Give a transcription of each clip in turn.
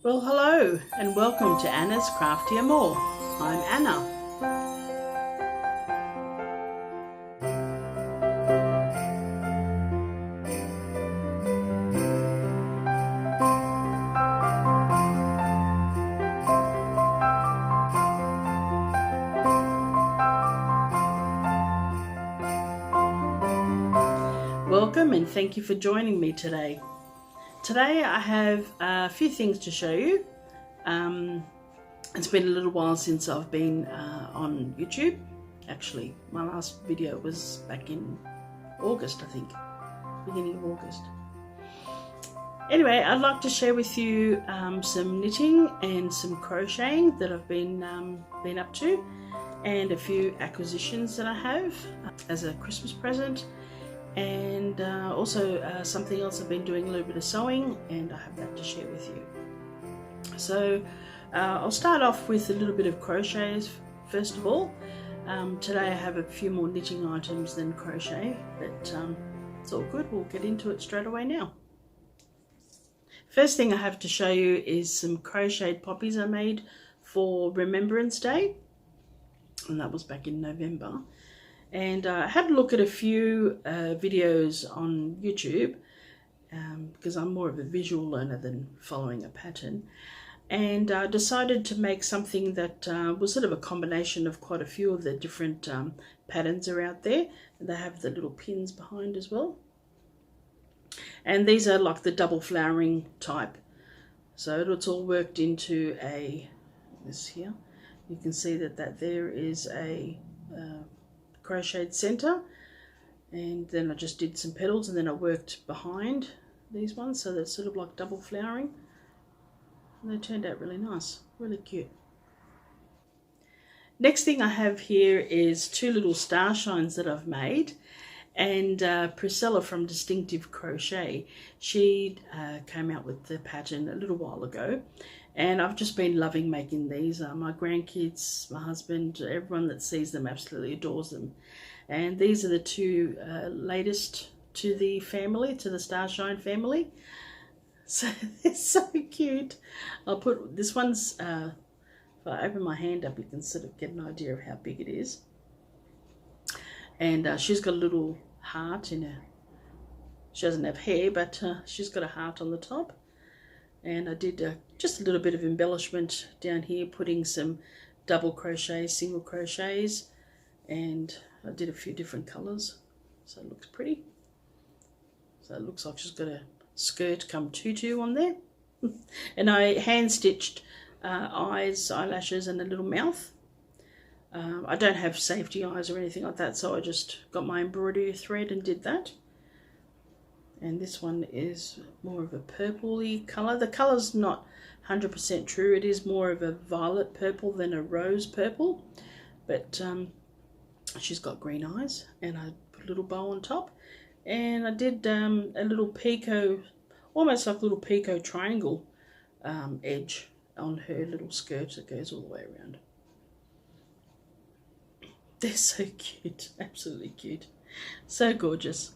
Well, hello and welcome to Anna's Crafty Amore. I'm Anna. Welcome and thank you for joining me today. Today I have a few things to show you. It's been a little while since I've been on YouTube. Actually, my last video was back in August, I think, beginning of August. Anyway, I'd like to share with you some knitting and some crocheting that I've been up to, and a few acquisitions that I have as a Christmas present. And also something else I've been doing, a little bit of sewing, and I have that to share with you. So I'll start off with a little bit of crochets first of all. Today I have a few more knitting items than crochet, but it's all good. We'll get into it straight away now. First thing I have to show you is some crocheted poppies I made for Remembrance Day, and that was back in November. And I had a look at a few videos on YouTube because I'm more of a visual learner than following a pattern, and I decided to make something that was sort of a combination of quite a few of the different patterns are out there. And they have the little pins behind as well, and these are like the double flowering type, so it's all worked into this here. You can see that there is a crocheted center, and then I just did some petals, and then I worked behind these ones, so they're sort of like double flowering, and they turned out really nice, really cute. Next thing I have here is two little starshines that I've made, and Pricilla from Distinctive Crochet, she came out with the pattern a little while ago, and I've just been loving making these. My grandkids, my husband, everyone that sees them absolutely adores them. And these are the two latest to the family, to the Starshine family. So they're so cute. I'll put this one's, if I open my hand up, you can sort of get an idea of how big it is. And she's got a little heart in her. She doesn't have hair, but she's got a heart on the top. And I did just a little bit of embellishment down here, putting some double crochets, single crochets, and I did a few different colours, so it looks pretty. So it looks like she's got a skirt come tutu on there. And I hand stitched eyes, eyelashes, and a little mouth. I don't have safety eyes or anything like that, so I just got my embroidery thread and did that. And this one is more of a purpley colour. The colour's not 100% true. It is more of a violet purple than a rose purple. But she's got green eyes, and I put a little bow on top. And I did a little picot, almost like a little picot triangle edge on her little skirt that goes all the way around. They're so cute, absolutely cute. So gorgeous.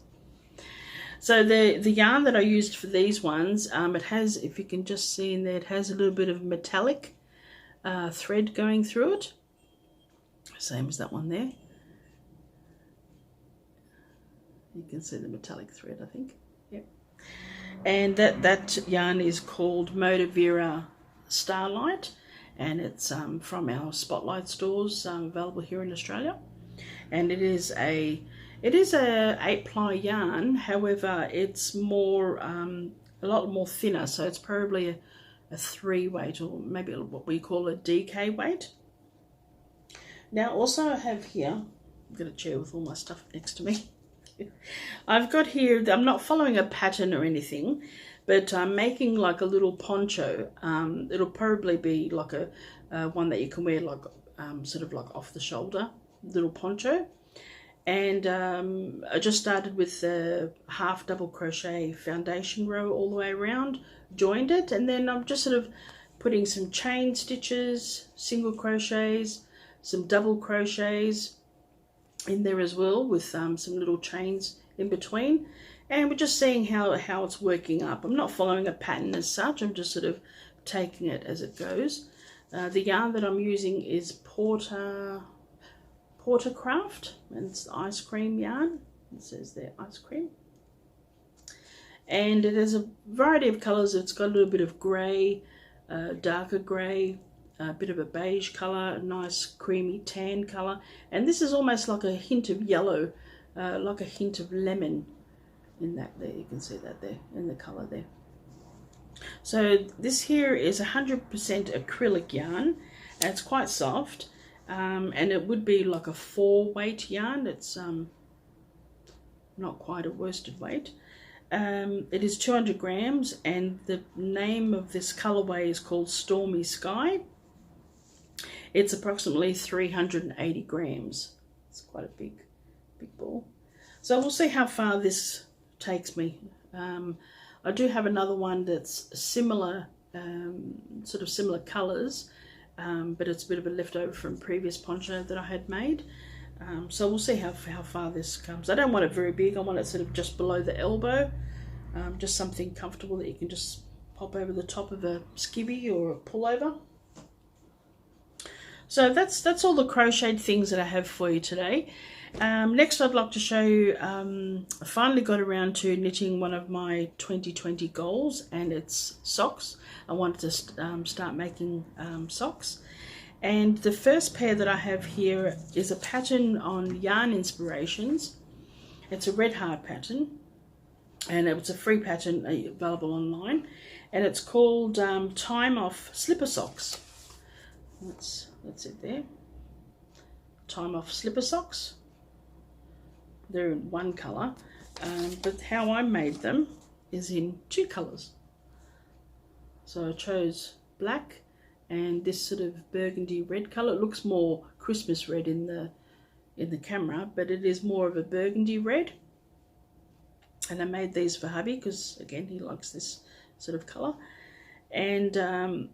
So the yarn that I used for these ones, it has, if you can just see in there, it has a little bit of metallic thread going through it. Same as that one there. You can see the metallic thread, I think. Yep. And that yarn is called Modavira Starlight, and it's from our Spotlight stores, available here in Australia. And it is a 8-ply yarn, however it's more a lot more thinner, so it's probably a 3 weight, or maybe what we call a DK weight. Now also I have here, I've got a chair with all my stuff next to me. I've got here, I'm not following a pattern or anything, but I'm making like a little poncho. It'll probably be like a one that you can wear like sort of like off the shoulder little poncho. And I just started with the half double crochet foundation row all the way around, joined it, and then I'm just sort of putting some chain stitches, single crochets, some double crochets in there as well, with some little chains in between. And we're just seeing how it's working up. I'm not following a pattern as such, I'm just sort of taking it as it goes. The yarn that I'm using is Porter Craft, and it's ice cream yarn. It says there ice cream, and it has a variety of colors. It's got a little bit of grey, darker grey, a bit of a beige color, a nice creamy tan color, and this is almost like a hint of yellow, like a hint of lemon in that there. You can see that there in the color there. So this here is 100% acrylic yarn, and it's quite soft, and it would be like a 4-weight yarn. It's not quite a worsted weight. It is 200 grams, and the name of this colorway is called Stormy Sky. It's approximately 380 grams. It's quite a big ball. So we'll see how far this takes me. I do have another one that's similar, sort of similar colors, but it's a bit of a leftover from previous poncho that I had made. So we'll see how far this comes. I don't want it very big. I want it sort of just below the elbow, just something comfortable that you can just pop over the top of a skivvy or a pullover. So that's all the crocheted things that I have for you today. Next I'd like to show you, I finally got around to knitting one of my 2020 goals, and it's socks. I wanted to start making socks. And the first pair that I have here is a pattern on Yarn Inspirations. It's a red heart pattern, and it's a free pattern available online, and it's called Time Off Slipper Socks. That's it there. Time Off Slipper Socks. They're in one colour, but how I made them is in 2 colours. So I chose black and this sort of burgundy red colour. It looks more Christmas red in the camera, but it is more of a burgundy red. And I made these for hubby because, again, he likes this sort of colour. And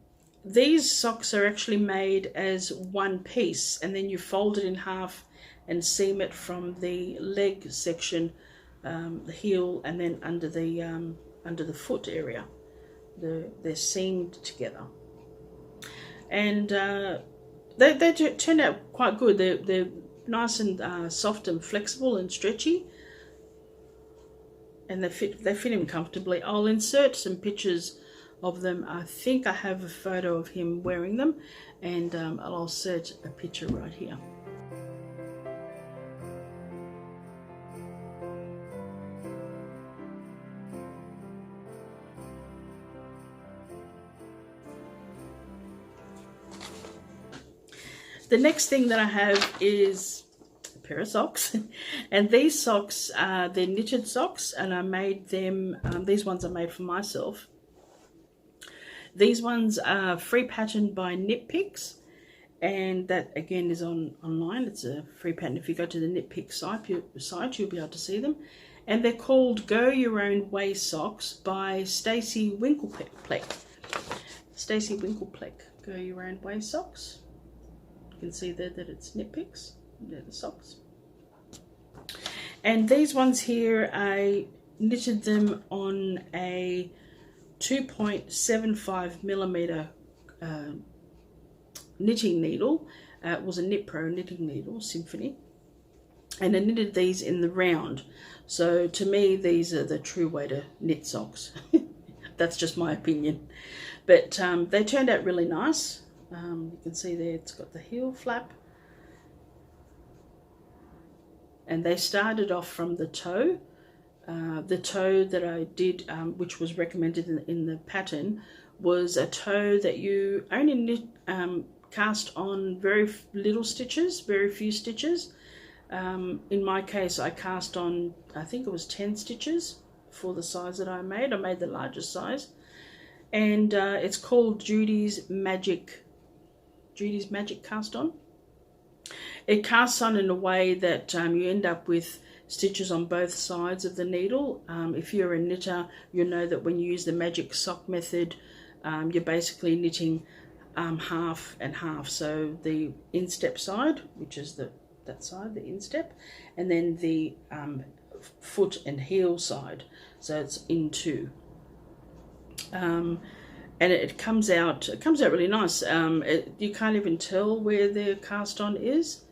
these socks are actually made as one piece, and then you fold it in half and seam it from the leg section, the heel, and then under the foot area. They're seamed together, and they turned out quite good. They're nice and soft and flexible and stretchy, and they fit him comfortably. I'll insert some pictures of them. I think I have a photo of him wearing them, and I'll insert a picture right here. The next thing that I have is a pair of socks, and these socks they're knitted socks, and I made them. These ones I made for myself. These ones are free pattern by KnitPicks, and that again is online. It's a free pattern. If you go to the KnitPicks site, you'll be able to see them. And they're called Go Your Own Way Socks by Stacey Winklepleck. Stacey Winklepleck, Go Your Own Way Socks. You can see there that it's KnitPicks. They're the socks. And these ones here, I knitted them on a 2.75 millimeter knitting needle. It was a KnitPro knitting needle, Symphony, and I knitted these in the round. So to me, these are the true way to knit socks. That's just my opinion, but they turned out really nice. You can see there it's got the heel flap, and they started off from the toe. The toe that I did, which was recommended in the pattern, was a toe that you only knit, cast on very little stitches, very few stitches. In my case, I cast on, I think it was 10 stitches for the size that I made. I made the largest size, and it's called Judy's Magic Cast On. It casts on in a way that you end up with stitches on both sides of the needle. If you're a knitter, you'll know that when you use the magic sock method, you're basically knitting half and half. So the instep side, which is that side, the instep, and then the foot and heel side. So it's in two. and it comes out really nice. You can't even tell where the cast on is.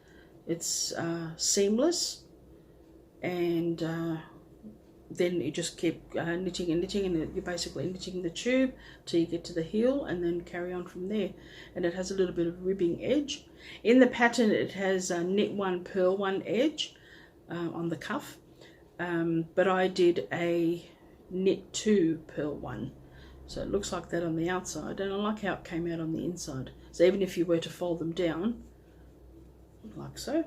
It's seamless, and then you just keep knitting and knitting, and you're basically knitting the tube till you get to the heel, and then carry on from there. And it has a little bit of ribbing edge. In the pattern it has a knit one, purl one edge on the cuff, but I did a knit two, purl one. So it looks like that on the outside, and I like how it came out on the inside. So even if you were to fold them down, like so,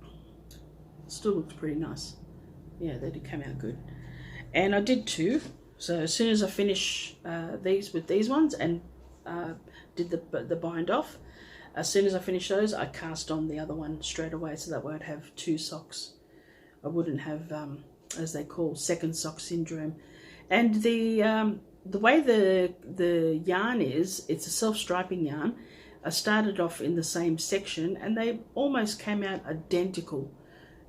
it still looks pretty nice. Yeah, they did come out good. And I did two. So as soon as I finish these with these ones and did the bind off, as soon as I finish those, I cast on the other one straight away, so that way I'd have two socks. I wouldn't have, as they call, second sock syndrome. And the way the yarn is, it's a self-striping yarn. I started off in the same section, and they almost came out identical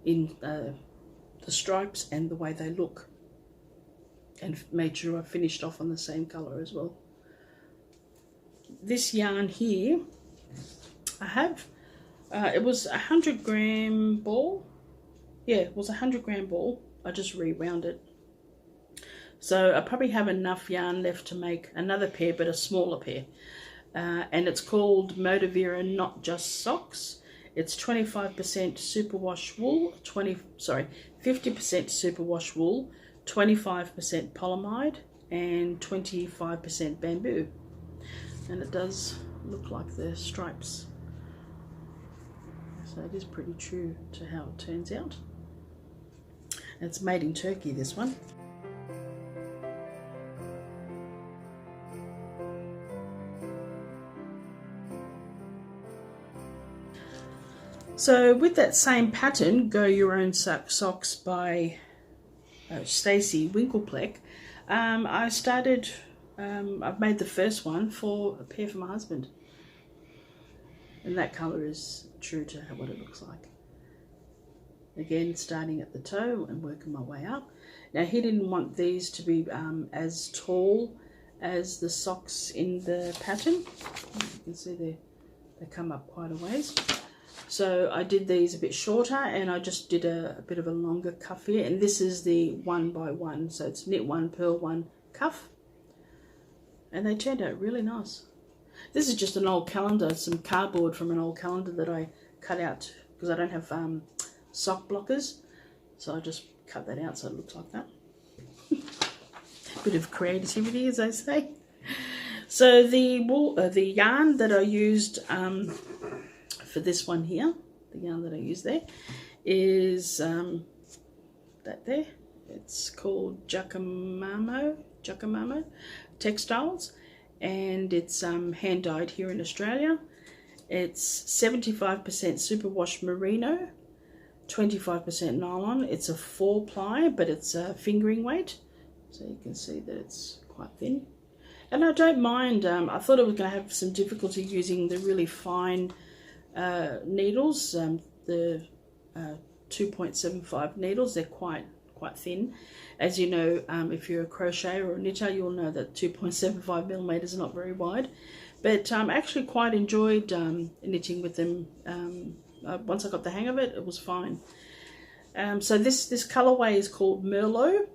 in the stripes and the way they look, and made sure I finished off on the same color as well. This yarn here, I have, it was a 100-gram ball. Yeah, it was a 100-gram ball. I just rewound it. So I probably have enough yarn left to make another pair, but a smaller pair. And it's called Motivera Not Just Socks. It's 25% superwash wool, 50% superwash wool, 25% polyamide, and 25% bamboo. And it does look like the stripes. So it is pretty true to how it turns out. It's made in Turkey, this one. So with that same pattern, Go Your Own Socks by Stacey Winklepleck, I started, I've made the first one for a pair for my husband. And that colour is true to what it looks like. Again, starting at the toe and working my way up. Now he didn't want these to be as tall as the socks in the pattern. You can see they come up quite a ways. So I did these a bit shorter, and I just did a bit of a longer cuff here. And this is the 1x1, so it's knit one, purl one, cuff. And they turned out really nice. This is just an old calendar, some cardboard from an old calendar that I cut out because I don't have sock blockers. So I just cut that out so it looks like that. Bit of creativity, as I say. So the yarn that I used for this one here, the yarn that I use there, is that there. It's called Giacomo Textiles, and it's hand dyed here in Australia. It's 75% superwash merino, 25% nylon. It's a 4-ply, but it's a fingering weight, so you can see that it's quite thin. And I don't mind. I thought I was going to have some difficulty using the really fine needles, the 2.75 needles. They're quite thin. As you know, if you're a crocheter or a knitter, you'll know that 2.75 millimeters is not very wide. But I actually quite enjoyed knitting with them. Once I got the hang of it, it was fine. So this colorway is called Merlot,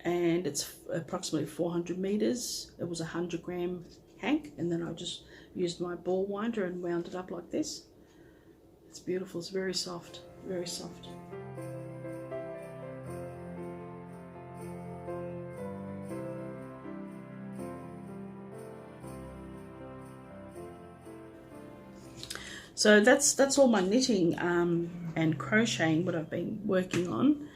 and it's approximately 400 meters. It was a 100-gram hank, and then I just used my ball winder and wound it up like this. It's beautiful. It's very soft, very soft. So that's all my knitting and crocheting, what I've been working on.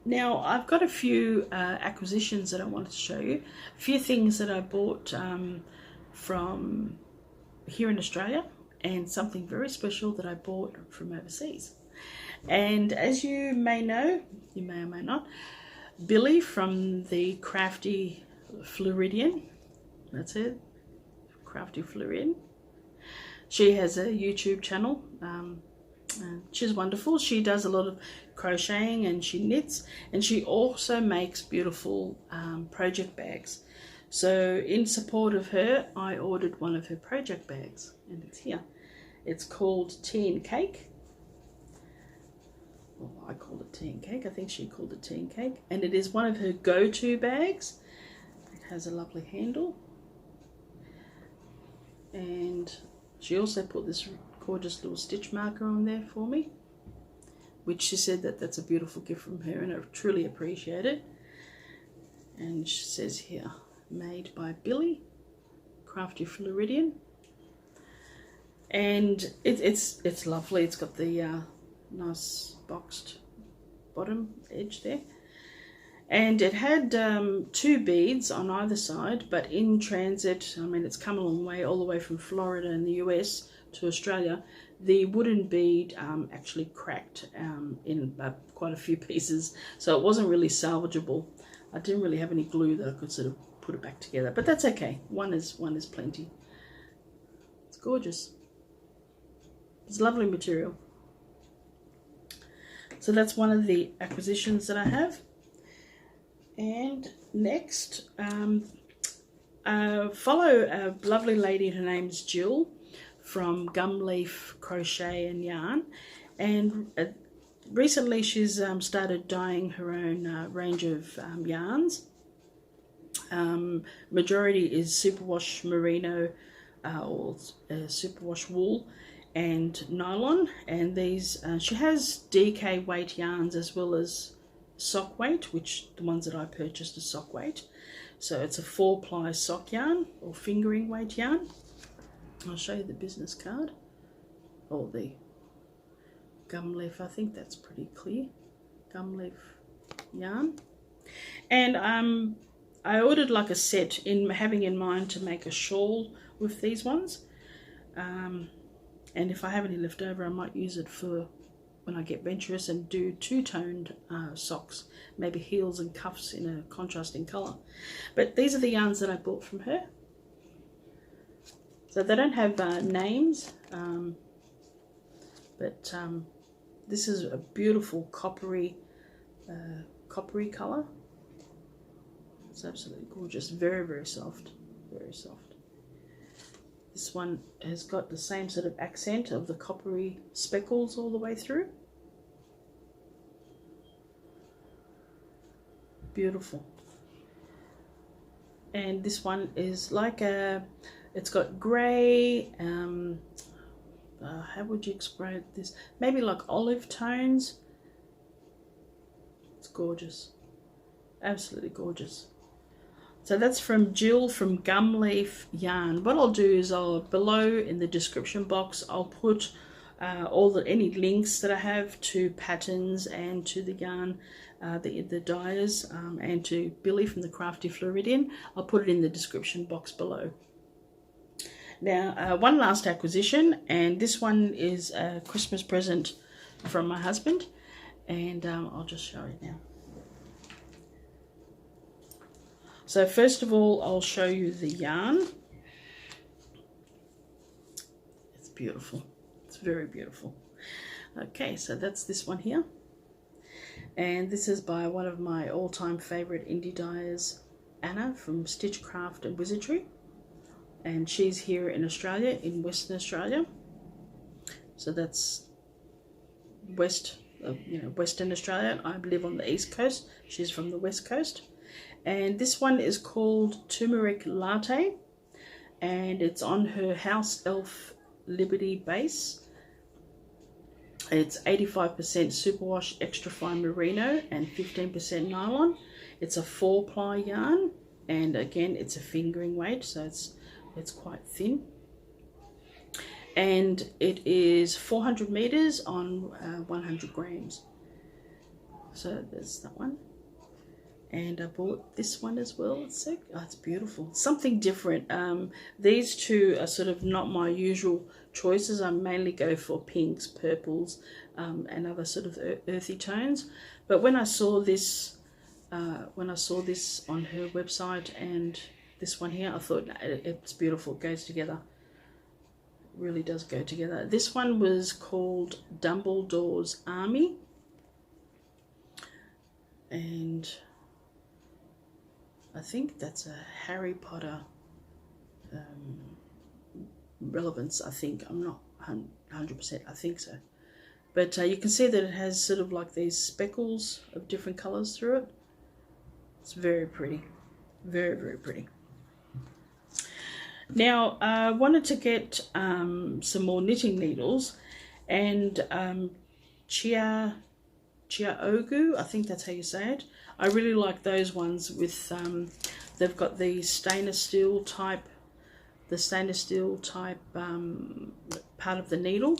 Now I've got a few acquisitions that I wanted to show you. A few things that I bought from here in Australia, and something very special that I bought from overseas. And as you may know, you may or may not, Billie from the Crafty Floridian, that's it, Crafty Floridian. She has a YouTube channel, She's wonderful. She does a lot of crocheting and she knits, and she also makes beautiful project bags. So in support of her, I ordered one of her project bags, and it's here. It's called Tea and Cake. Well, I call it Tea and Cake. I think she called it Tea and Cake. And it is one of her go-to bags. It has a lovely handle. And she also put this gorgeous little stitch marker on there for me, which she said that that's a beautiful gift from her, and I truly appreciate it. And she says here, made by Billie, Crafty Floridian. And it's lovely. It's got the nice boxed bottom edge there, and it had 2 beads on either side, but in transit, I mean, it's come a long way, all the way from Florida in the US to Australia. The wooden bead actually cracked in quite a few pieces, so it wasn't really salvageable. I didn't really have any glue that I could sort of put it back together, but that's okay. One is plenty. It's gorgeous. It's lovely material. So that's one of the acquisitions that I have. And next, follow a lovely lady. Her name's Jill from Gumleaf Crochet and Yarn, and recently she's started dyeing her own range of yarns. Majority is superwash merino or superwash wool and nylon, and these she has DK weight yarns as well as sock weight, which the ones that I purchased are sock weight. So it's a 4-ply sock yarn or fingering weight yarn. I'll show you the business card, or the Gumleaf. I think that's pretty clear. Gumleaf yarn. And I ordered like a set, having in mind to make a shawl with these ones. And if I have any left over, I might use it for when I get venturous and do 2-toned socks, maybe heels and cuffs in a contrasting colour. But these are the yarns that I bought from her. So they don't have names, but this is a beautiful coppery colour. It's absolutely gorgeous, very, very soft, very soft. This one has got the same sort of accent of the coppery speckles all the way through. Beautiful. And this one is like it's got grey, how would you explain this? Maybe like olive tones. It's gorgeous, absolutely gorgeous. So that's from Jill from Gumleaf Yarn. What I'll do is below in the description box, I'll put any links that I have to patterns and to the yarn, the dyers, and to Billie from the Crafty Floridian. I'll put it in the description box below. Now, one last acquisition, and this one is a Christmas present from my husband, and I'll just show it now. So first of all, I'll show you the yarn. It's beautiful. It's very beautiful. Okay, so that's this one here. And this is by one of my all-time favorite indie dyers, Anna from Stitchcraft and Wizardry. And she's here in Australia, in Western Australia. So that's Western Australia. I live on the East Coast. She's from the West Coast. And this one is called Turmeric Latte, and it's on her House Elf Liberty base. It's 85% superwash extra fine merino and 15% nylon. It's a 4-ply yarn, and again it's a fingering weight, so it's quite thin. And it is 400 meters on 100 grams. So there's that one. And I bought this one as well. It's beautiful. Something different. These two are sort of not my usual choices. I mainly go for pinks, purples, and other sort of earthy tones. But when I saw this, on her website and this one here, I thought it's beautiful. It goes together. really does go together. This one was called Dumbledore's Army, and I think that's a Harry Potter relevance. I think, I'm not 100%, I think so. But you can see that it has sort of like these speckles of different colours through it. It's very pretty, very, very pretty. Now, I wanted to get some more knitting needles, and Chiaogoo, I think that's how you say it. I really like those ones with, they've got the stainless steel type part of the needle,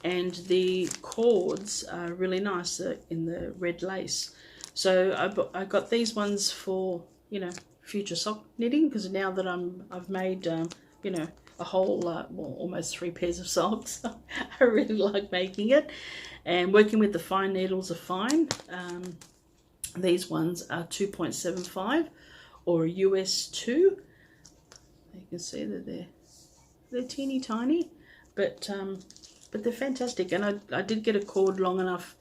and the cords are really nice in the red lace. So I got these ones for, you know, future sock knitting, because now that I've made you know, a whole well, almost 3 pairs of socks. I really like making it, and working with the fine needles are fine. These ones are 2.75 or US 2. You can see that they're teeny tiny, but they're fantastic. And I did get a cord long enough.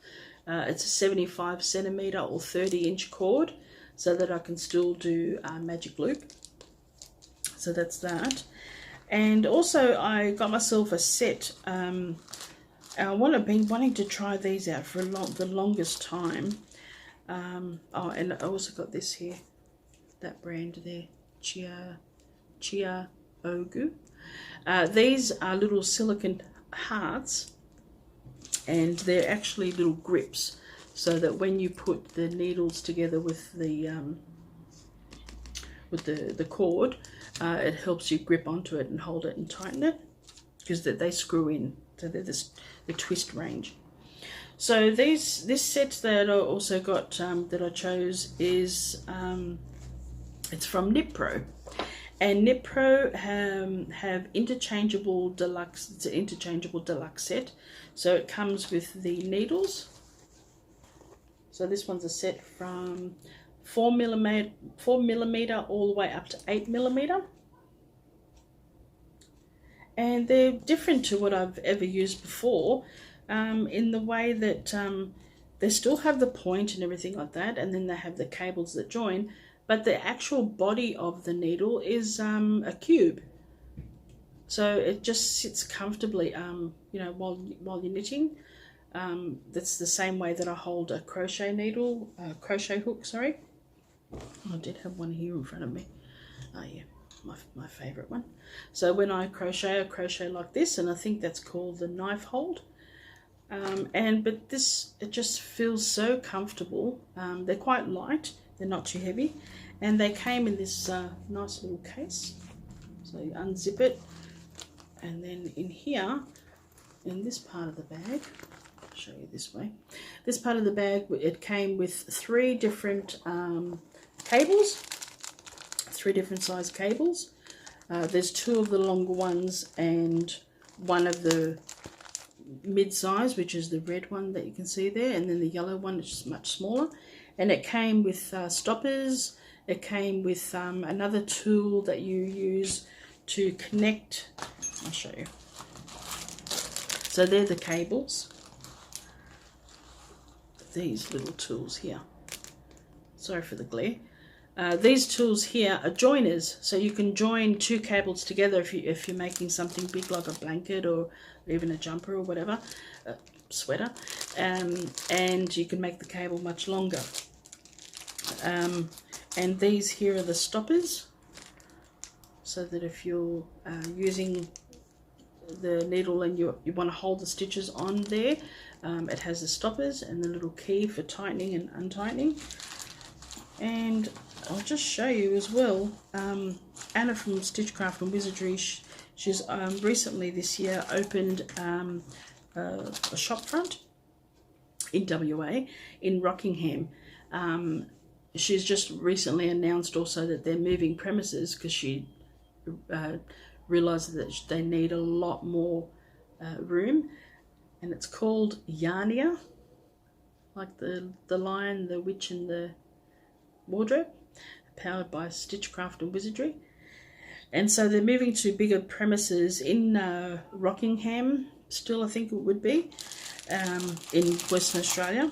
It's a 75 centimeter or 30-inch cord, so that I can still do magic loop. So that's that. And also I got myself a set. I've been wanting to try these out for the longest time. Oh, and I also got this here, that brand there, Chiaogoo. These are little silicone hearts, and they're actually little grips, so that when you put the needles together with the cord, it helps you grip onto it and hold it and tighten it, because they screw in, so they're the twist range. So this set that I also got, that I chose, is it's from KnitPro, and KnitPro have interchangeable deluxe. It's an interchangeable deluxe set, so it comes with the needles. So this one's a set from 4mm all the way up to 8mm, and they're different to what I've ever used before, in the way that they still have the point and everything like that, and then they have the cables that join, but the actual body of the needle is a cube, so it just sits comfortably, you know, while you're knitting. That's the same way that I hold a crochet needle, crochet hook, sorry. I did have one here in front of me. Oh yeah, my favourite one. So when I crochet like this, and I think that's called the knife hold. But this, it just feels so comfortable. They're quite light, they're not too heavy, and they came in this nice little case. So you unzip it, and then in here, in this part of the bag, I'll show you this way. This part of the bag, it came with 3 different cables, 3 different size cables. There's 2 of the longer ones and 1 of the mid-size, which is the red one that you can see there, and then the yellow one, which is much smaller. And it came with stoppers. It came with another tool that you use to connect. I'll show you. So they're the cables. These little tools here. Sorry for the glare. These tools here are joiners, so you can join 2 cables together if you're making something big like a blanket or even a jumper or whatever, sweater, and you can make the cable much longer. And these here are the stoppers, so that if you're using the needle and you want to hold the stitches on there, it has the stoppers and the little key for tightening and untightening. And I'll just show you as well, Anna from Stitchcraft and Wizardry, she's recently this year opened a shop front in WA, in Rockingham. She's just recently announced also that they're moving premises, because she realised that they need a lot more room, and it's called Yarnia, like the Lion, the Witch and the Wardrobe, powered by Stitchcraft and Wizardry. And so they're moving to bigger premises in Rockingham, still I think it would be, in Western Australia.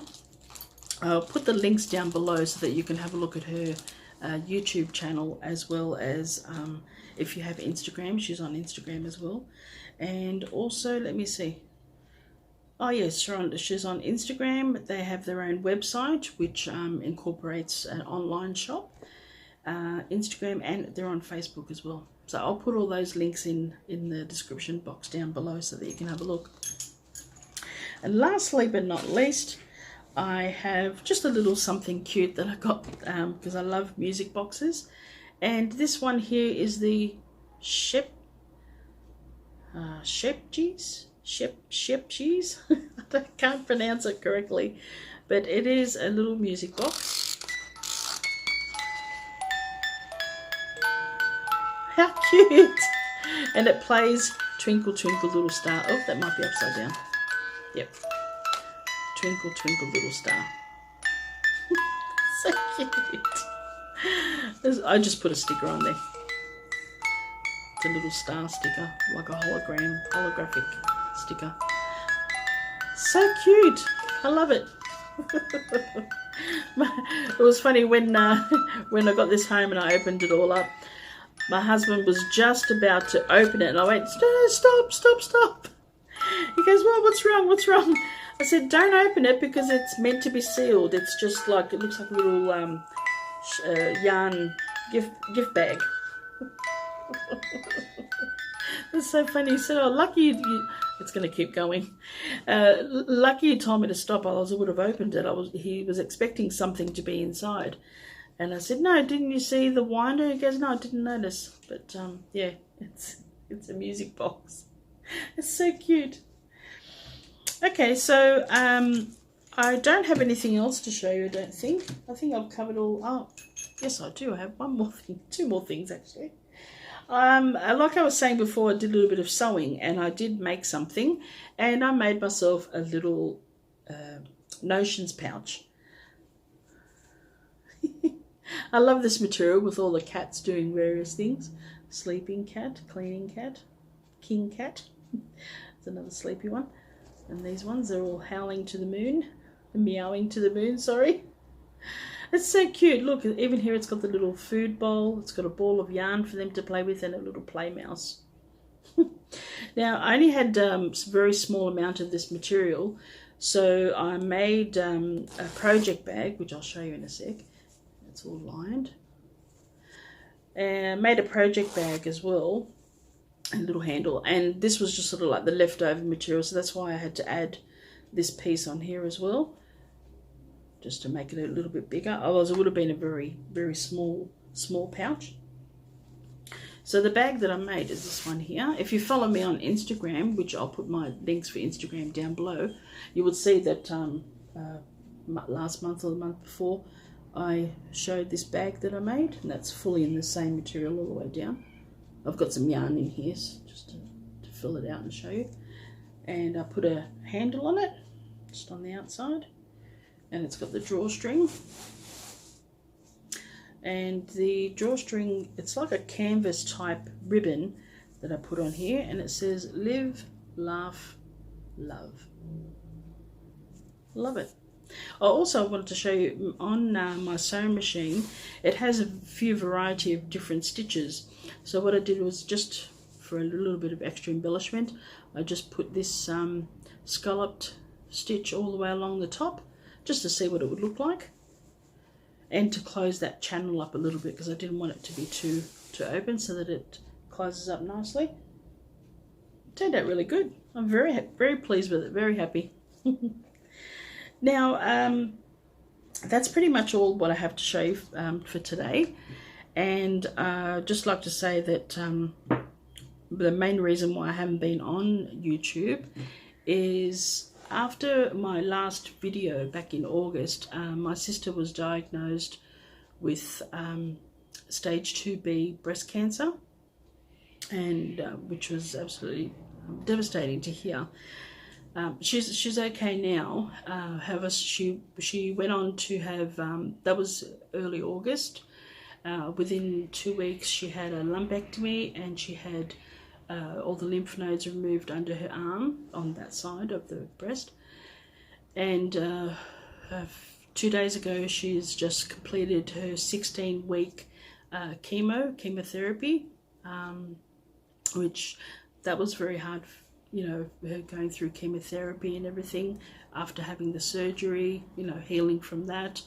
I'll put the links down below so that you can have a look at her YouTube channel, as well as if you have Instagram, she's on Instagram as well. And also, let me see. Oh yes, she's on Instagram. They have their own website, which incorporates an online shop. Instagram, and they're on Facebook as well. So I'll put all those links in the description box down below so that you can have a look. And lastly but not least, I have just a little something cute that I got because I love music boxes. And this one here is the Scheepjes. I can't pronounce it correctly, but it is a little music box. How cute! And it plays Twinkle Twinkle Little Star. Oh, that might be upside down. Yep. Twinkle Twinkle Little Star. So cute. I just put a sticker on there. It's a little star sticker, like a holographic sticker. So cute. I love it. It was funny when I got this home and I opened it all up. My husband was just about to open it and I went, stop. He goes, well, what's wrong? I said, don't open it because it's meant to be sealed. It's just like, it looks like a little yarn gift bag. That's so funny. He said, oh, lucky you, it's going to keep going. Lucky you told me to stop, otherwise I would have opened it. He was expecting something to be inside. And I said, no, didn't you see the winder? He goes, no, I didn't notice. But yeah, it's a music box. It's so cute. Okay, so I don't have anything else to show you, I don't think. I think I've covered all. Oh, yes, I do. I have one more thing, two more things actually. Like I was saying before, I did a little bit of sewing and I did make something, and I made myself a little notions pouch. I love this material with all the cats doing various things. Sleeping cat, cleaning cat, king cat. It's another sleepy one. And these ones are all howling to the moon, meowing to the moon, sorry. It's so cute. Look, even here it's got the little food bowl. It's got a ball of yarn for them to play with and a little play mouse. Now, I only had a very small amount of this material, so I made a project bag, which I'll show you in a sec. It's all lined. And made a project bag as well, a little handle, and this was just sort of like the leftover material, so that's why I had to add this piece on here as well, just to make it a little bit bigger. Otherwise it would have been a very, very small pouch. So the bag that I made is this one here. If you follow me on Instagram, which I'll put my links for Instagram down below, you will see that last month or the month before I showed this bag that I made, and that's fully in the same material all the way down. I've got some yarn in here just to fill it out and show you. And I put a handle on it, just on the outside. And it's got the drawstring. And the drawstring, it's like a canvas type ribbon that I put on here. And it says, live, laugh, love. Love it. I also wanted to show you on my sewing machine, it has a few variety of different stitches. So what I did was, just for a little bit of extra embellishment, I just put this scalloped stitch all the way along the top, just to see what it would look like, and to close that channel up a little bit because I didn't want it to be too open, so that it closes up nicely. It turned out really good. I'm very pleased with it, very happy. Now, that's pretty much all what I have to show you for today. And just like to say that the main reason why I haven't been on YouTube is after my last video back in August, my sister was diagnosed with stage 2B breast cancer, and which was absolutely devastating to hear. She's okay now. However, she went on to have that was early August. Within 2 weeks she had a lumpectomy, and she had all the lymph nodes removed under her arm on that side of the breast. And 2 days ago she's just completed her 16-week chemotherapy, which that was very hard, you know, her going through chemotherapy and everything after having the surgery, you know, healing from that.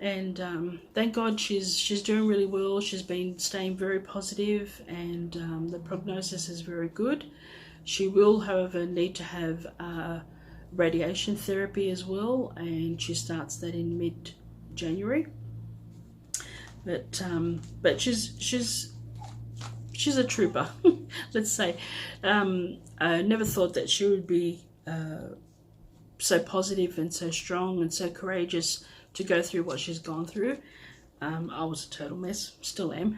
And thank God she's doing really well. She's been staying very positive, and the prognosis is very good. She will, however, need to have radiation therapy as well, and she starts that in mid-January. But she's a trooper, let's say. I never thought that she would be so positive and so strong and so courageous to go through what she's gone through. I was a total mess, still am.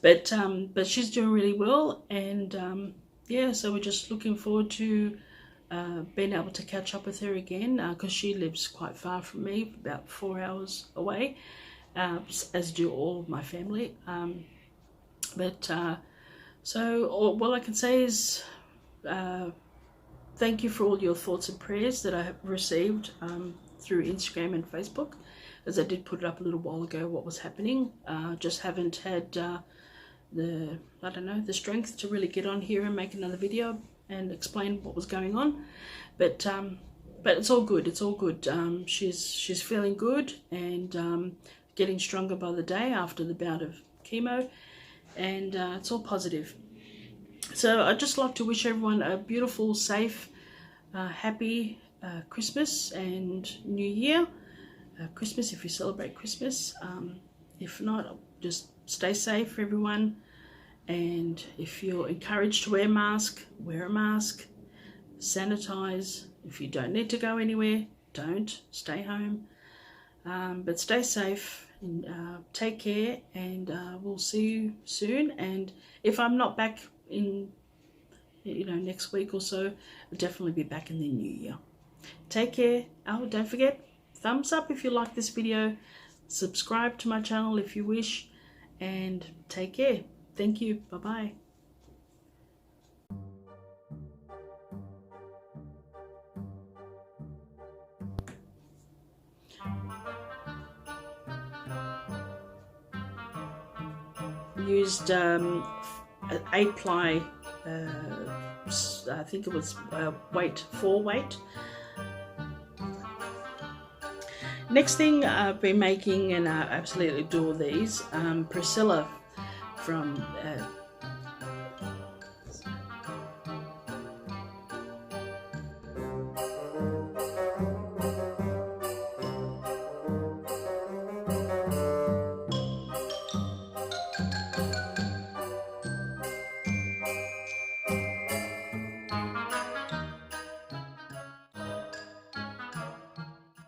but she's doing really well, and yeah, so we're just looking forward to being able to catch up with her again, because she lives quite far from me, about 4 hours away, as do all of my family. So all I can say is thank you for all your thoughts and prayers that I have received through Instagram and Facebook, as I did put it up a little while ago what was happening. Just haven't had the strength to really get on here and make another video and explain what was going on. But it's all good. It's all good. She's feeling good, and getting stronger by the day after the bout of chemo, and it's all positive. So I'd just like to wish everyone a beautiful, safe, happy Christmas and New Year. Christmas if you celebrate Christmas. If not, just stay safe, everyone. And if you're encouraged to wear a mask, wear a mask. Sanitize. If you don't need to go anywhere, don't. Stay home. But stay safe, and take care, and we'll see you soon. And if I'm not back in, next week or so, I'll definitely be back in the new year. Take care. Oh, don't forget, thumbs up if you like this video, subscribe to my channel if you wish, and take care. Thank you. Bye-bye. Used an 8-ply, I think it was weight 4 weight. Next thing I've been making, and I absolutely adore these, Pricilla from